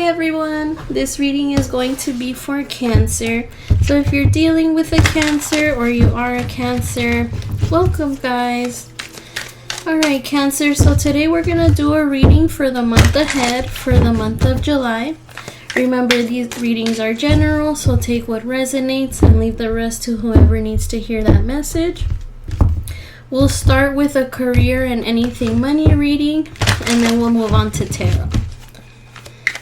everyone, this reading is going to be for Cancer. So if you're dealing with a Cancer or you are a Cancer, welcome guys. Alright Cancer, so today we're going to do a reading for the month ahead, for the month of July. Remember, these readings are general, so take what resonates and leave the rest to whoever needs to hear that message. We'll start with a career and anything money reading, and then we'll move on to tarot.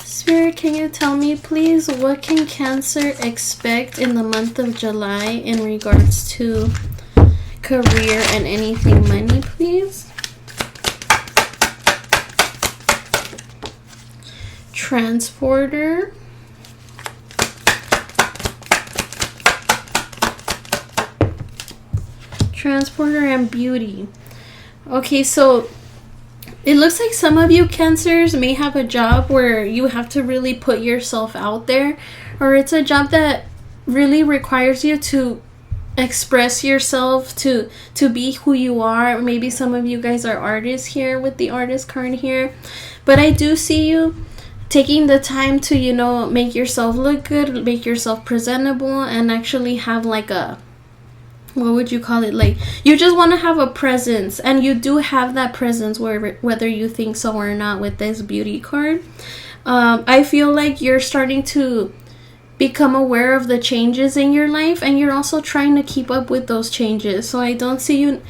Spirit, can you tell me, please, what can Cancer expect in the month of July in regards to career and anything money, please? Transporter. Transporter and beauty. Okay, so it looks like some of you Cancers may have a job where you have to really put yourself out there, or it's a job that really requires you to express yourself, to be who you are. Maybe some of you guys are artists here with the artist card here, but I do see you taking the time to, you know, make yourself look good, make yourself presentable, and actually have like a, what would you call it, like you just want to have a presence, and you do have that presence whether you think so or not with this beauty card. I feel like you're starting to become aware of the changes in your life, and you're also trying to keep up with those changes. So I don't see you,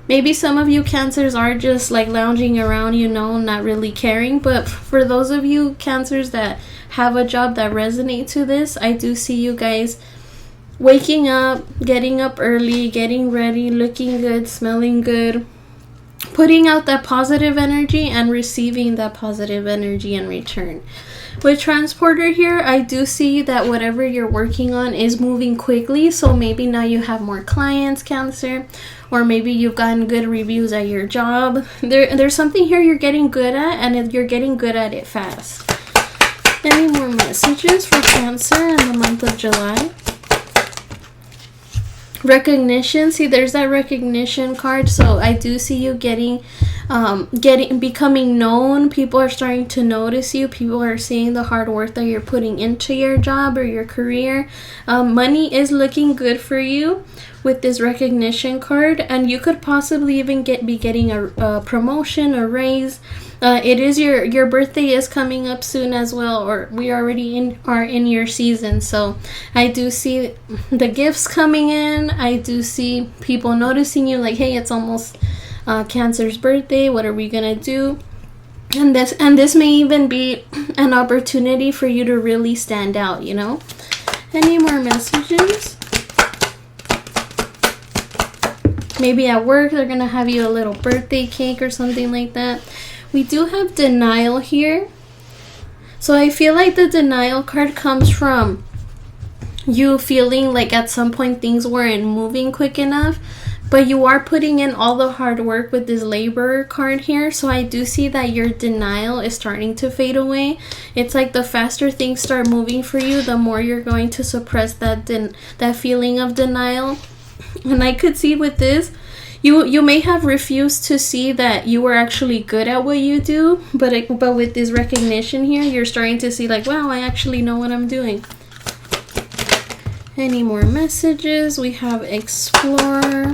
maybe some of you Cancers are just like lounging around, you know, not really caring, but for those of you Cancers that have a job that resonates to this, I do see you guys waking up, getting up early, getting ready, looking good, smelling good, putting out that positive energy and receiving that positive energy in return. With Transporter here, I do see that whatever you're working on is moving quickly. So maybe now you have more clients, Cancer, or maybe you've gotten good reviews at your job. There's something here you're getting good at, and you're getting good at it fast. Any more messages for Cancer in the month of July? Recognition. See, there's that recognition card. So I do see you becoming known. People are starting to notice you. People are seeing the hard work that you're putting into your job or your career. Money is looking good for you with this recognition card, and you could possibly even be getting a promotion, a raise. It is your birthday is coming up soon as well, or we already are in your season. So I do see the gifts coming in. I do see people noticing you, like, hey, it's almost Cancer's birthday. What are we gonna do? And this may even be an opportunity for you to really stand out, you know. Any more messages? Maybe at work they're gonna have you a little birthday cake or something like that. We do have denial here. So I feel like the denial card comes from you feeling like at some point things weren't moving quick enough, but you are putting in all the hard work with this laborer card here. So I do see that your denial is starting to fade away. It's like the faster things start moving for you, the more you're going to suppress that feeling of denial. And I could see with this, you may have refused to see that you were actually good at what you do, but with this recognition here, you're starting to see like, wow, I actually know what I'm doing. Any more messages? We have explore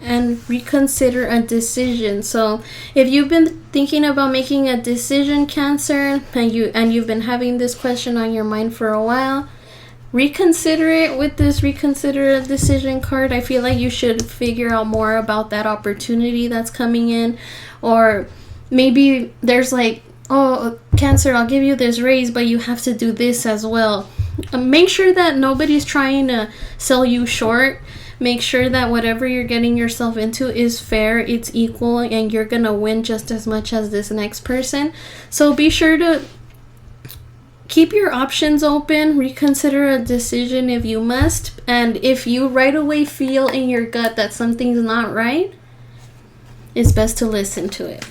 and reconsider a decision. So if you've been thinking about making a decision, Cancer, and you've been having this question on your mind for a while, reconsider it with this reconsider a decision card. I feel like you should figure out more about that opportunity that's coming in, or maybe there's like, oh, Cancer, I'll give you this raise, but you have to do this as well. Make sure that nobody's trying to sell you short. Make sure that whatever you're getting yourself into is fair, it's equal, and you're gonna win just as much as this next person. So be sure to keep your options open, reconsider a decision if you must, and if you right away feel in your gut that something's not right, it's best to listen to it.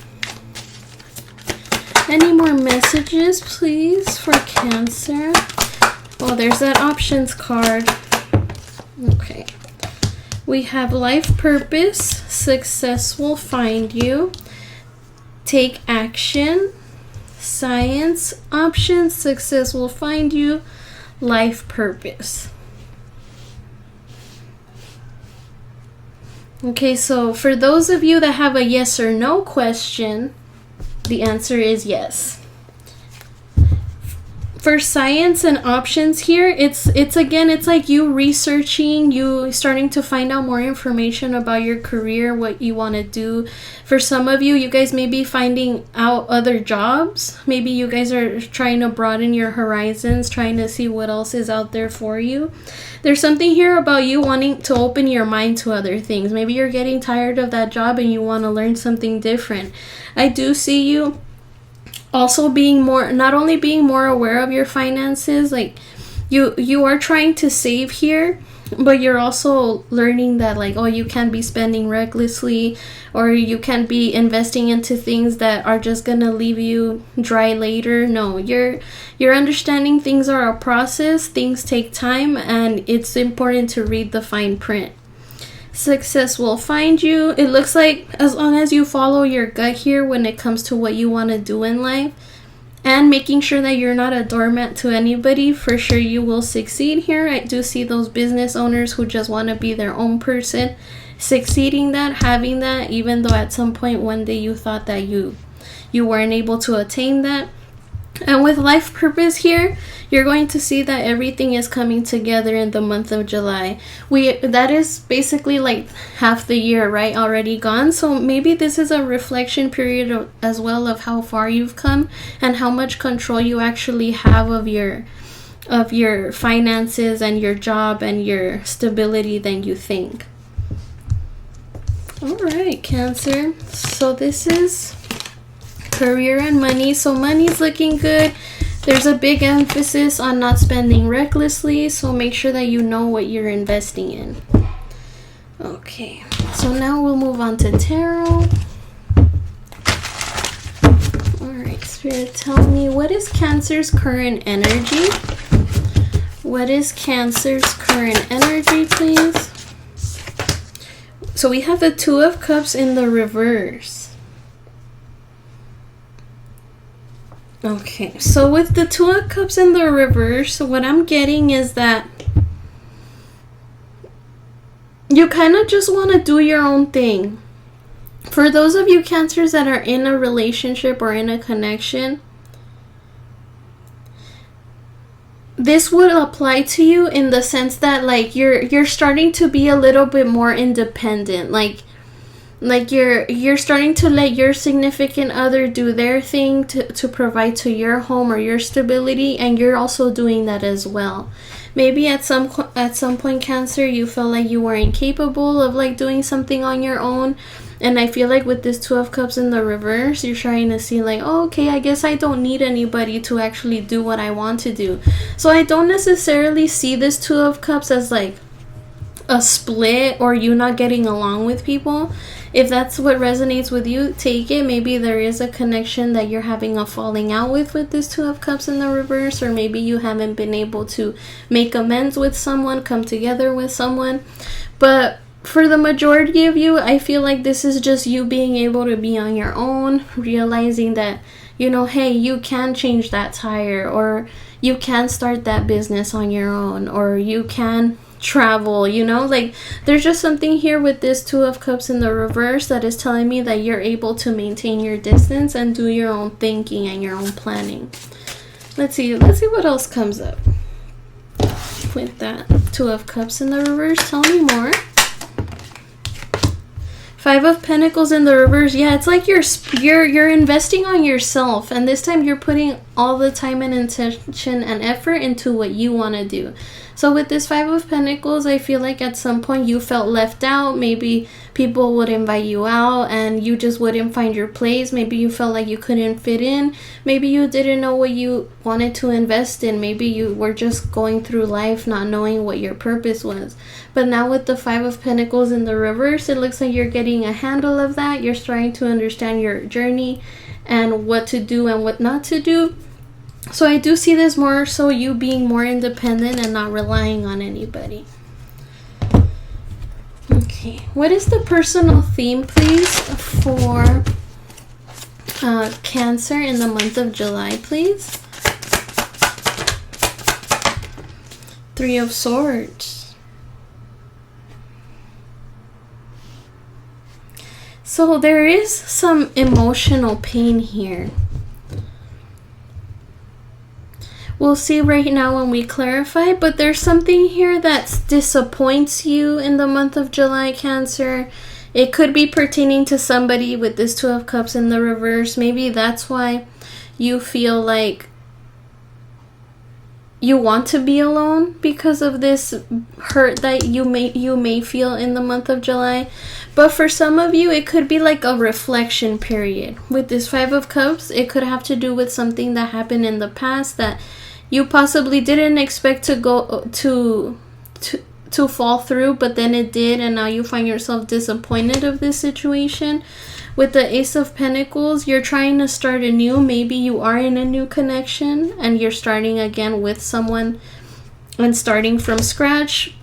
Any more messages, please, for Cancer? Oh, there's that options card. Okay. We have life purpose, success will find you, take action, Science, options, success will find you, life purpose. Okay, so for those of you that have a yes or no question, the answer is yes. For science and options here, it's again, it's like you researching, you starting to find out more information about your career, what you want to do. For some of you, you guys may be finding out other jobs. Maybe you guys are trying to broaden your horizons, trying to see what else is out there for you. There's something here about you wanting to open your mind to other things. Maybe you're getting tired of that job and you want to learn something different. I do see you also being more, not only being more aware of your finances, like you are trying to save here, but you're also learning that, like, oh, you can't be spending recklessly, or you can't be investing into things that are just gonna leave you dry later. No, you're understanding things are a process, things take time, and it's important to read the fine print. Success will find you. It looks like as long as you follow your gut here when it comes to what you want to do in life, and making sure that you're not a doormat to anybody, for sure you will succeed here. I do see those business owners who just want to be their own person succeeding that, having that, even though at some point one day you thought that you weren't able to attain that. And with life purpose here, you're going to see that everything is coming together in the month of July. That is basically like half the year, right, already gone. So maybe this is a reflection period as well of how far you've come and how much control you actually have of your finances and your job and your stability than you think. All right, Cancer. So this is career and money. So money's looking good. There's a big emphasis on not spending recklessly, so make sure that you know what you're investing in. Okay, so now we'll move on to tarot. Alright, Spirit, tell me, what is Cancer's current energy? What is Cancer's current energy, please? So we have the Two of Cups in the reverse. Okay, so with the Two of Cups in the reverse, what I'm getting is that you kind of just want to do your own thing. For those of you Cancers that are in a relationship or in a connection, this would apply to you in the sense that, like, you're starting to be a little bit more independent. Like you're starting to let your significant other do their thing to provide to your home or your stability, and you're also doing that as well. Maybe at some point, Cancer, you felt like you weren't capable of like doing something on your own, and I feel like with this Two of Cups in the reverse, you're trying to see like, oh, okay, I guess I don't need anybody to actually do what I want to do. So I don't necessarily see this Two of Cups as like a split or you not getting along with people. If that's what resonates with you, take it. Maybe there is a connection that you're having a falling out with this Two of Cups in the reverse, or maybe you haven't been able to make amends with someone, come together with someone. But for the majority of you, I feel like this is just you being able to be on your own, realizing that, you know, hey, you can change that tire, or you can start that business on your own, or you can travel, you know, like there's just something here with this Two of Cups in the reverse that is telling me that you're able to maintain your distance and do your own thinking and your own planning. Let's see what else comes up with that Two of Cups in the reverse. Tell me more. Five of Pentacles in the reverse. Yeah, it's like you're investing on yourself, and this time you're putting all the time and intention and effort into what you want to do. So with this Five of Pentacles, I feel like at some point you felt left out. Maybe people would invite you out and you just wouldn't find your place. Maybe you felt like you couldn't fit in. Maybe you didn't know what you wanted to invest in. Maybe you were just going through life not knowing what your purpose was. But now with the Five of Pentacles in the reverse, it looks like you're getting a handle of that. You're starting to understand your journey and what to do and what not to do. So I do see this more so you being more independent and not relying on anybody. Okay, what is the personal theme, please, for Cancer in the month of July, please. 3 of Swords. So there is some emotional pain here. We'll see right now when we clarify, but there's something here that disappoints you in the month of July, Cancer. It could be pertaining to somebody with this 2 of Cups in the reverse. Maybe that's why you feel like you want to be alone because of this hurt that you may feel in the month of July. But for some of you, it could be like a reflection period. With this 5 of Cups, it could have to do with something that happened in the past that you possibly didn't expect to go to fall through, but then it did, and now you find yourself disappointed of this situation. With the Ace of Pentacles, you're trying to start anew. Maybe you are in a new connection and you're starting again with someone and starting from scratch.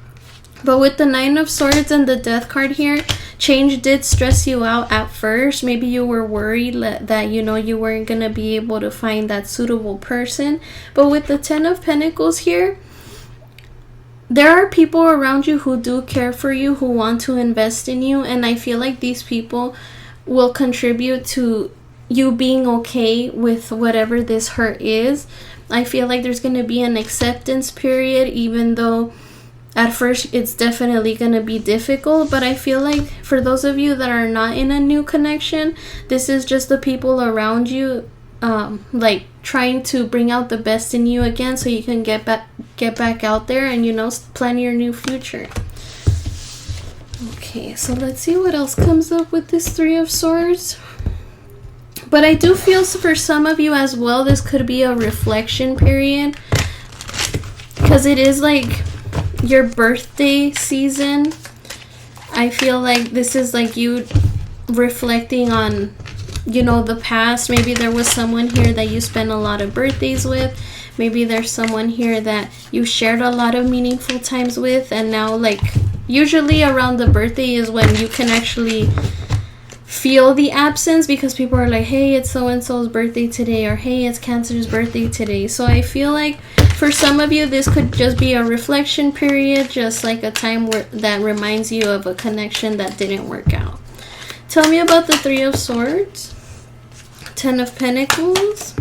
But with the 9 of Swords and the Death card here, change did stress you out at first. Maybe you were worried that, you know, you weren't going to be able to find that suitable person. But with the 10 of Pentacles here, there are people around you who do care for you, who want to invest in you. And I feel like these people will contribute to you being okay with whatever this hurt is. I feel like there's going to be an acceptance period, even though at first it's definitely going to be difficult. But I feel like for those of you that are not in a new connection, this is just the people around you like trying to bring out the best in you again, so you can get back out there and, you know, plan your new future. Okay, so let's see what else comes up with this 3 of Swords. But I do feel for some of you as well, this could be a reflection period, because it is like your birthday season. I feel like this is like you reflecting on, you know, the past. Maybe there was someone here that you spent a lot of birthdays with. Maybe there's someone here that you shared a lot of meaningful times with, and now, like, usually around the birthday is when you can actually feel the absence, because people are like, hey, it's so-and-so's birthday today, or hey, it's Cancer's birthday today. So I feel like for some of you, this could just be a reflection period, just like a time that reminds you of a connection that didn't work out. Tell me about the 3 of Swords, 10 of Pentacles,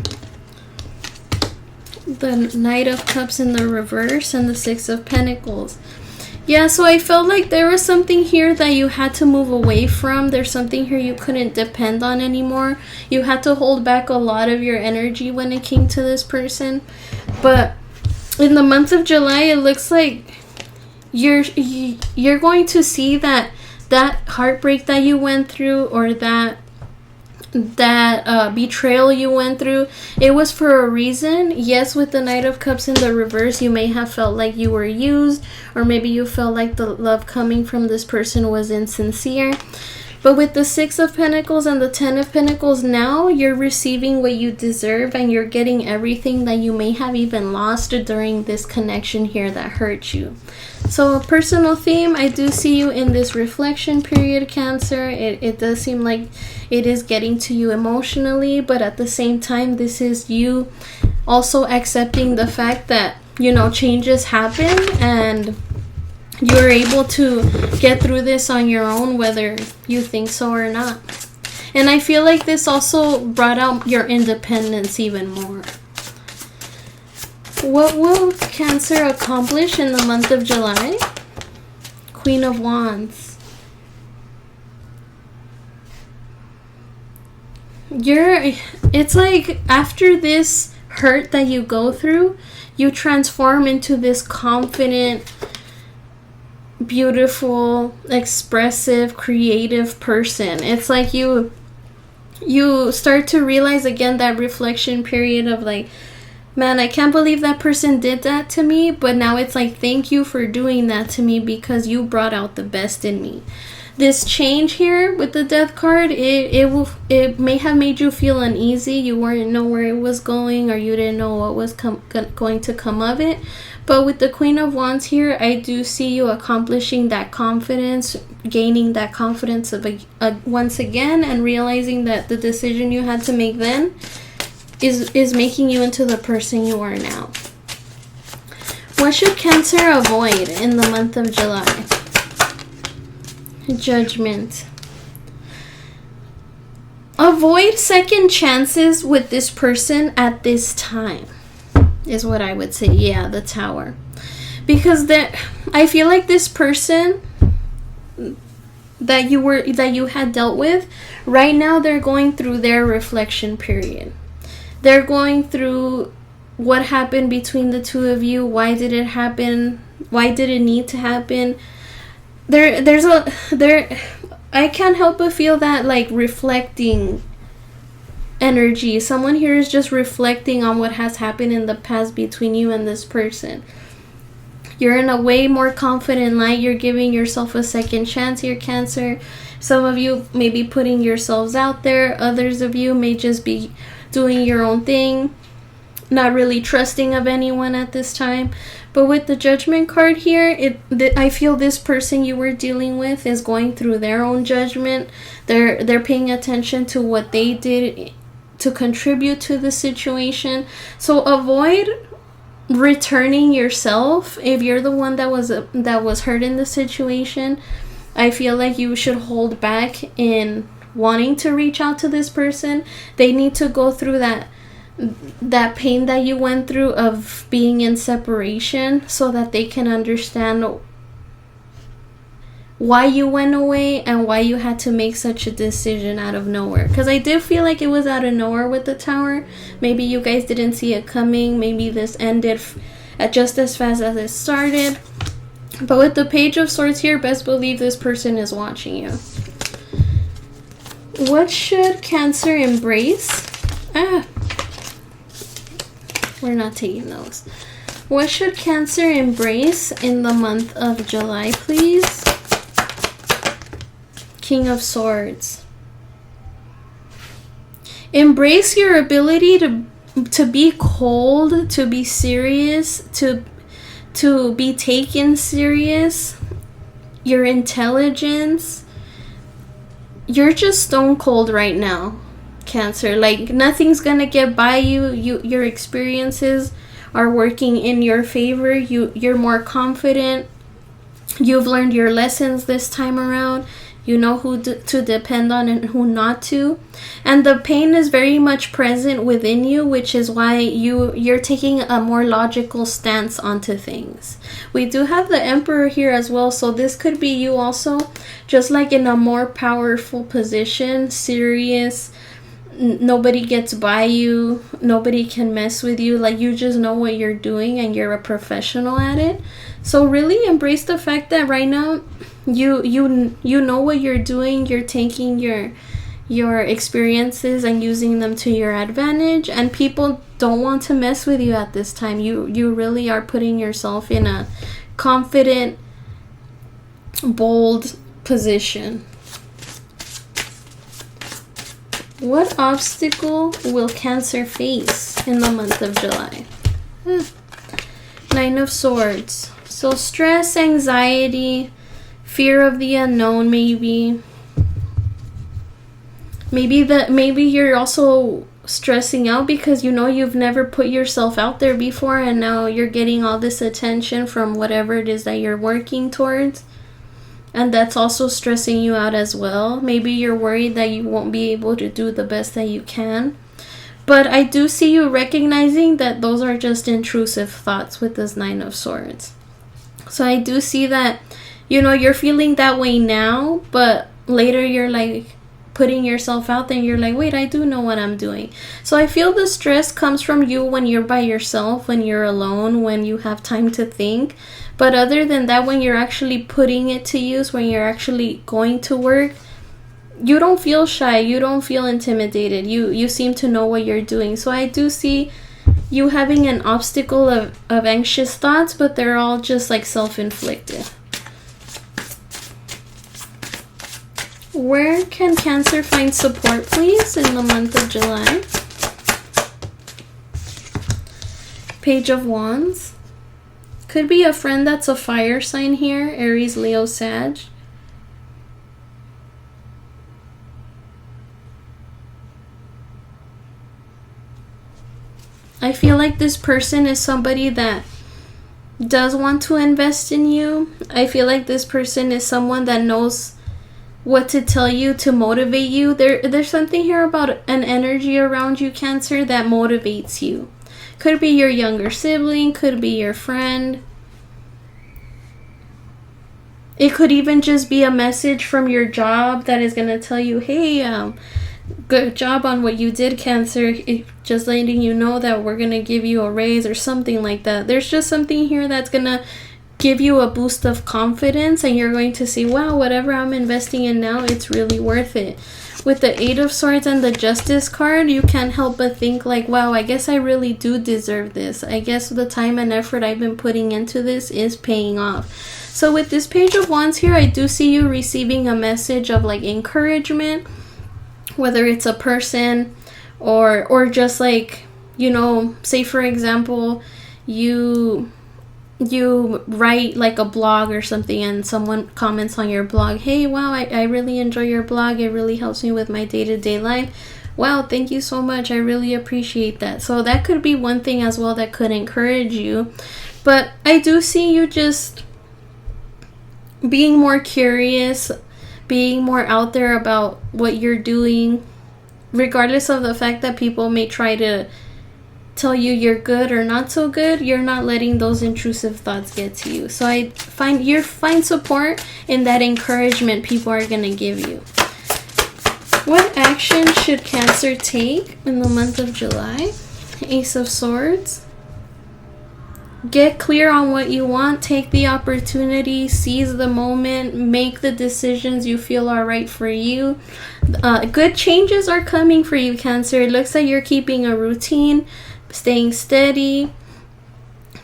the Knight of Cups in the reverse, and the 6 of Pentacles. Yeah, so I felt like there was something here that you had to move away from. There's something here you couldn't depend on anymore. You had to hold back a lot of your energy when it came to this person. But in the month of July, it looks like you're going to see that heartbreak that you went through, or that betrayal you went through, it was for a reason. Yes, with the Knight of Cups in the reverse, you may have felt like you were used, or maybe you felt like the love coming from this person was insincere. But with the 6 of Pentacles and the 10 of Pentacles, now you're receiving what you deserve, and you're getting everything that you may have even lost during this connection here that hurt you. So a personal theme, I do see you in this reflection period, Cancer. It does seem like it is getting to you emotionally, but at the same time, this is you also accepting the fact that, you know, changes happen, and you're able to get through this on your own, whether you think so or not. And I feel like this also brought out your independence even more. What will Cancer accomplish in the month of July? Queen of Wands. It's like after this hurt that you go through, you transform into this confident, beautiful, expressive, creative person. It's like you start to realize again that reflection period of like, man, I can't believe that person did that to me, but now it's like, thank you for doing that to me, because you brought out the best in me. This change here with the Death card, it may have made you feel uneasy. You weren't know where it was going, or you didn't know what was going to come of it. But with the Queen of Wands here, I do see you accomplishing that confidence, gaining that confidence once again, and realizing that the decision you had to make then is making you into the person you are now. What should Cancer avoid in the month of July? Judgment. Avoid second chances with this person at this time, is what I would say. Yeah, the Tower. Because I feel like this person that you had dealt with, right now they're going through their reflection period. They're going through what happened between the two of you. Why did it happen? Why did it need to happen? I can't help but feel that, like, reflecting energy. Someone here is just reflecting on what has happened in the past between you and this person. You're in a way more confident light. You're giving yourself a second chance here, Cancer. Some of you may be putting yourselves out there. Others of you may just be doing your own thing, not really trusting of anyone at this time. But with the Judgment card here, I feel this person you were dealing with is going through their own judgment. They're paying attention to what they did to contribute to the situation. So avoid returning yourself if you're the one that was hurt in the situation. I feel like you should hold back in wanting to reach out to this person. They need to go through that pain that you went through of being in separation, so that they can understand why you went away and why you had to make such a decision out of nowhere. Because I did feel like it was out of nowhere with the Tower. Maybe you guys didn't see it coming. Maybe this ended just as fast as it started. But with the Page of Swords here, best believe this person is watching you. What should Cancer embrace? We're not taking those. What should Cancer embrace in the month of July, please? King of Swords. Embrace your ability to be cold, to be serious, to be taken serious. Your intelligence. You're just stone cold right now, Cancer. Like, nothing's gonna get by you. Your experiences are working in your favor. You're more confident. You've learned your lessons this time around. You know who to depend on and who not to. And the pain is very much present within you, which is why you're taking a more logical stance onto things. We do have the Emperor here as well, so this could be you also, just like in a more powerful position, serious. Nobody gets by you. Nobody can mess with you. Like, you just know what you're doing and you're a professional at it. So really embrace the fact that right now you know what you're doing. You're taking your experiences and using them to your advantage, and people don't want to mess with you at this time. You really are putting yourself in a confident, bold position. What obstacle will Cancer face in the month of July? Nine of Swords. So stress, anxiety, fear of the unknown, maybe. Maybe you're also stressing out because you know you've never put yourself out there before, and now you're getting all this attention from whatever it is that you're working towards. And that's also stressing you out as well. Maybe you're worried that you won't be able to do the best that you can. But I do see you recognizing that those are just intrusive thoughts with this Nine of Swords. So I do see that, you know, you're feeling that way now, but later you're like putting yourself out there and you're like, wait, I do know what I'm doing. So I feel the stress comes from you when you're by yourself, when you're alone, when you have time to think. But other than that, when you're actually putting it to use, when you're actually going to work, you don't feel shy. You don't feel intimidated. You seem to know what you're doing. So I do see you having an obstacle of anxious thoughts, but they're all just like self-inflicted. Where can Cancer find support, please, in the month of July? Page of Wands. Could be a friend that's a fire sign here, Aries, Leo, Sag. I feel like this person is somebody that does want to invest in you. I feel like this person is someone that knows what to tell you to motivate you. There's something here about an energy around you, Cancer, that motivates you. Could be your younger sibling, could be your friend. It could even just be a message from your job that is going to tell you, hey, good job on what you did, Cancer. Just letting you know that we're going to give you a raise or something like that. There's just something here that's going to give you a boost of confidence, and you're going to see, wow, whatever I'm investing in now, it's really worth it. With the Eight of Swords and the Justice card, you can't help but think like, wow, I guess I really do deserve this. I guess the time and effort I've been putting into this is paying off. So with this Page of Wands here, I do see you receiving a message of like encouragement, whether it's a person or just like, you know, say for example, you write like a blog or something and someone comments on your blog, hey, wow, I really enjoy your blog, it really helps me with my day-to-day life. Wow, thank you so much, I really appreciate that. So that could be one thing as well that could encourage you. But I do see you just being more curious, being more out there about what you're doing, regardless of the fact that people may try to tell you you're good or not so good. You're not letting those intrusive thoughts get to you. So I find support in that encouragement people are going to give you. What action should Cancer take in the month of July? Ace of Swords. Get clear on what you want. Take the opportunity. Seize the moment. Make the decisions you feel are right for you. Good changes are coming for you, Cancer. It looks like you're keeping a routine, staying steady,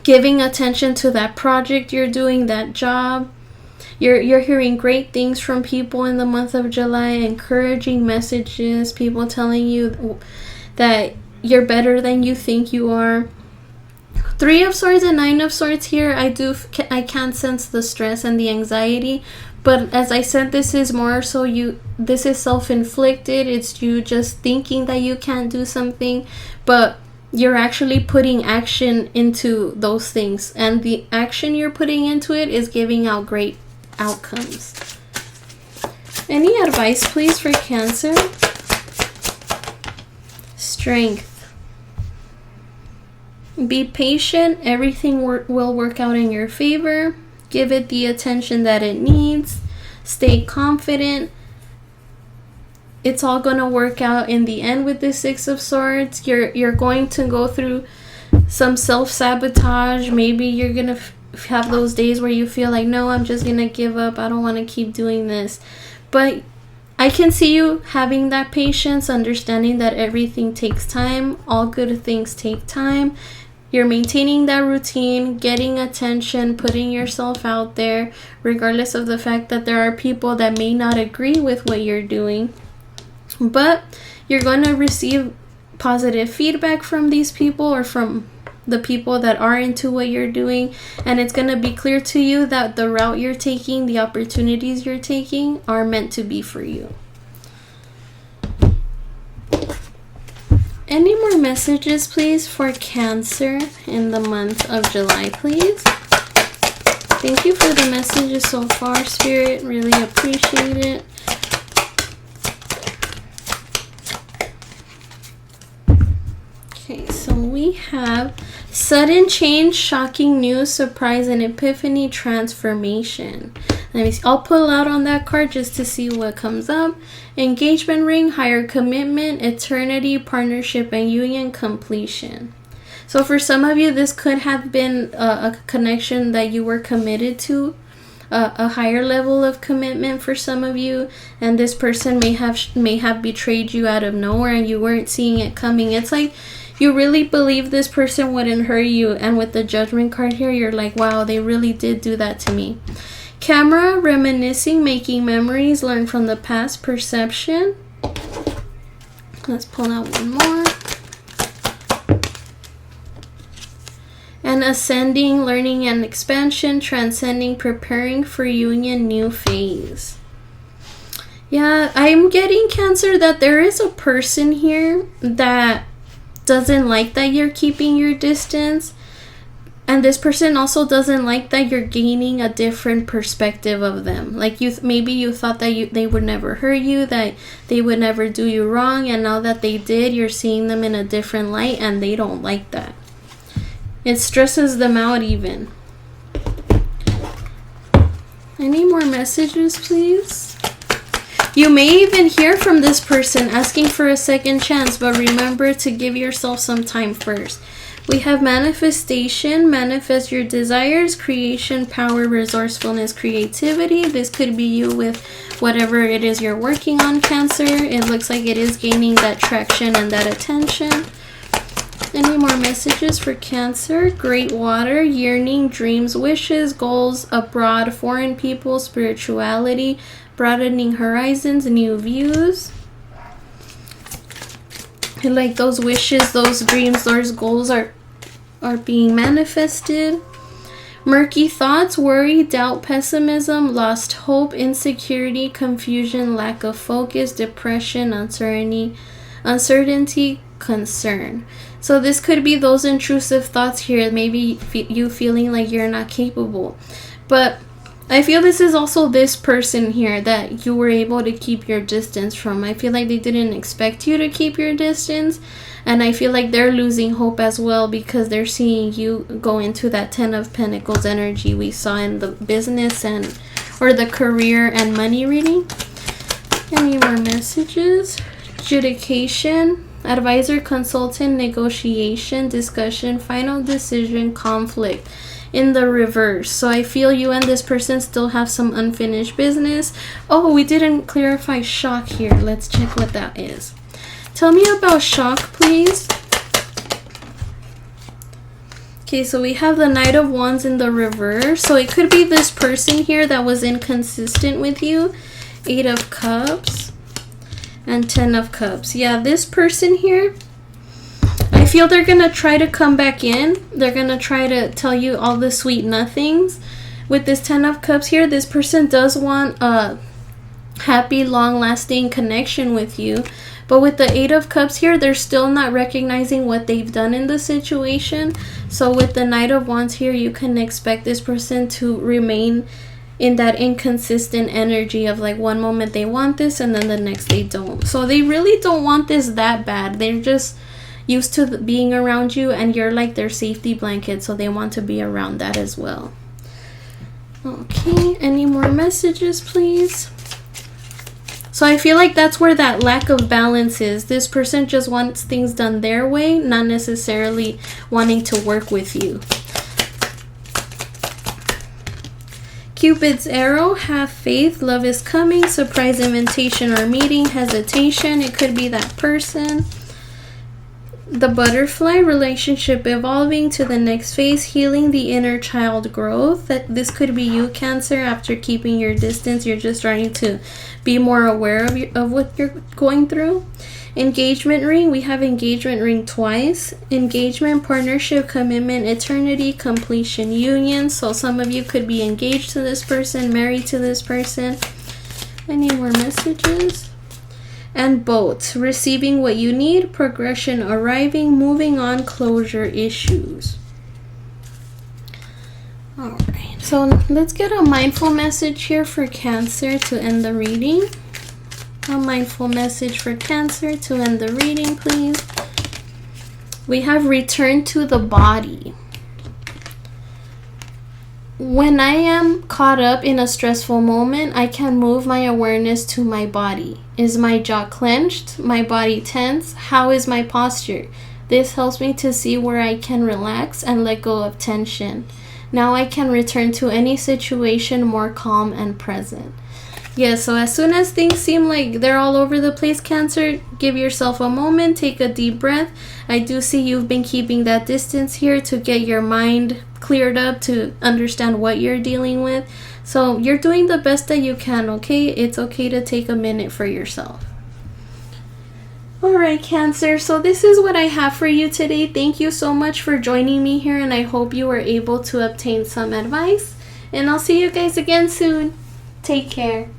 giving attention to that project you're doing, that job. You're hearing great things from people in the month of July, encouraging messages, people telling you that you're better than you think you are. Three of Swords and Nine of Swords here, I can sense the stress and the anxiety, but as I said, this is more so this is self-inflicted. It's you just thinking that you can't do something, but you're actually putting action into those things, and the action you're putting into it is giving out great outcomes. Any advice, please, for Cancer? Strength. Be patient. Everything will work out in your favor. Give it the attention that it needs. Stay confident. It's all going to work out in the end with the Six of Swords. You're going to go through some self-sabotage. Maybe you're going to have those days where you feel like, no, I'm just going to give up. I don't want to keep doing this. But I can see you having that patience, understanding that everything takes time. All good things take time. You're maintaining that routine, getting attention, putting yourself out there, regardless of the fact that there are people that may not agree with what you're doing. But you're going to receive positive feedback from these people or from the people that are into what you're doing. And it's going to be clear to you that the route you're taking, the opportunities you're taking are meant to be for you. Any more messages, please, for Cancer in the month of July, please? Thank you for the messages so far, Spirit. Really appreciate it. Okay, so we have sudden change, shocking news, surprise, and epiphany, transformation. Let me see. I'll pull out on that card just to see what comes up. Engagement ring, higher commitment, eternity, partnership, and union, completion. So for some of you, this could have been a connection that you were committed to, a higher level of commitment for some of you, and this person may have betrayed you out of nowhere and you weren't seeing it coming. It's like you really believe this person wouldn't hurt you, and with the Judgment card here, you're like, wow, they really did do that to me. Camera, reminiscing, making memories, learn from the past, perception. Let's pull out one more. And ascending, learning and expansion, transcending, preparing for union, new phase. Yeah, I'm getting, Cancer, that there is a person here that doesn't like that you're keeping your distance. And this person also doesn't like that you're gaining a different perspective of them. Like maybe you thought that they would never hurt you, that they would never do you wrong. And now that they did, you're seeing them in a different light and they don't like that. It stresses them out even. Any more messages, please? You may even hear from this person asking for a second chance, but remember to give yourself some time first. We have manifestation, manifest your desires, creation, power, resourcefulness, creativity. This could be you with whatever it is you're working on, Cancer. It looks like it is gaining that traction and that attention. Any more messages for Cancer? Great water, yearning, dreams, wishes, goals, abroad, foreign people, spirituality, broadening horizons, new views. Like those wishes, those dreams, those goals are being manifested. Murky thoughts, worry, doubt, pessimism, lost hope, insecurity, confusion, lack of focus, depression, uncertainty, concern. So this could be those intrusive thoughts here. Maybe you feeling like you're not capable. But I feel this is also this person here that you were able to keep your distance from. I feel like they didn't expect you to keep your distance. And I feel like they're losing hope as well because they're seeing you go into that 10 of Pentacles energy we saw in the business or the career and money reading. Any more messages? Adjudication, advisor, consultant, negotiation, discussion, final decision, conflict. In the reverse. So I feel you and this person still have some unfinished business. Oh, we didn't clarify shock here. Let's check what that is. Tell me about shock, please. Okay, so we have the Knight of Wands in the reverse. So it could be this person here that was inconsistent with you. 8 of Cups and 10 of Cups. Yeah, this person here, I feel they're going to try to come back in. They're going to try to tell you all the sweet nothings. With this 10 of Cups here, this person does want a happy, long-lasting connection with you. But with the 8 of Cups here, they're still not recognizing what they've done in the situation. So with the Knight of Wands here, you can expect this person to remain in that inconsistent energy of like one moment they want this and then the next they don't. So they really don't want this that bad. They're just used to being around you and you're like their safety blanket, so they want to be around that as well. Okay, any more messages, please? So I feel like that's where that lack of balance is. This person just wants things done their way, not necessarily wanting to work with you. Cupid's arrow, have faith, love is coming, surprise invitation or meeting, hesitation. It could be that person. The butterfly, relationship evolving to the next phase, healing the inner child growth. That this could be you, Cancer. After keeping your distance, you're just starting to be more aware of what you're going through. Engagement ring, we have engagement ring twice. Engagement, partnership, commitment, eternity, completion, union. So some of you could be engaged to this person, married to this person. Any more messages? And both, receiving what you need, progression arriving, moving on, closure issues. Alright, so let's get a mindful message here for Cancer to end the reading. A mindful message for Cancer to end the reading, please. We have return to the body. When I am caught up in a stressful moment, I can move my awareness to my body. Is my jaw clenched? My body tense? How is my posture? This helps me to see where I can relax and let go of tension. Now I can return to any situation more calm and present. Yeah, so as soon as things seem like they're all over the place, Cancer, give yourself a moment, take a deep breath. I do see you've been keeping that distance here to get your mind cleared up, to understand what you're dealing with. So you're doing the best that you can, okay? It's okay to take a minute for yourself. Alright, Cancer, so this is what I have for you today. Thank you so much for joining me here, and I hope you were able to obtain some advice. And I'll see you guys again soon. Take care.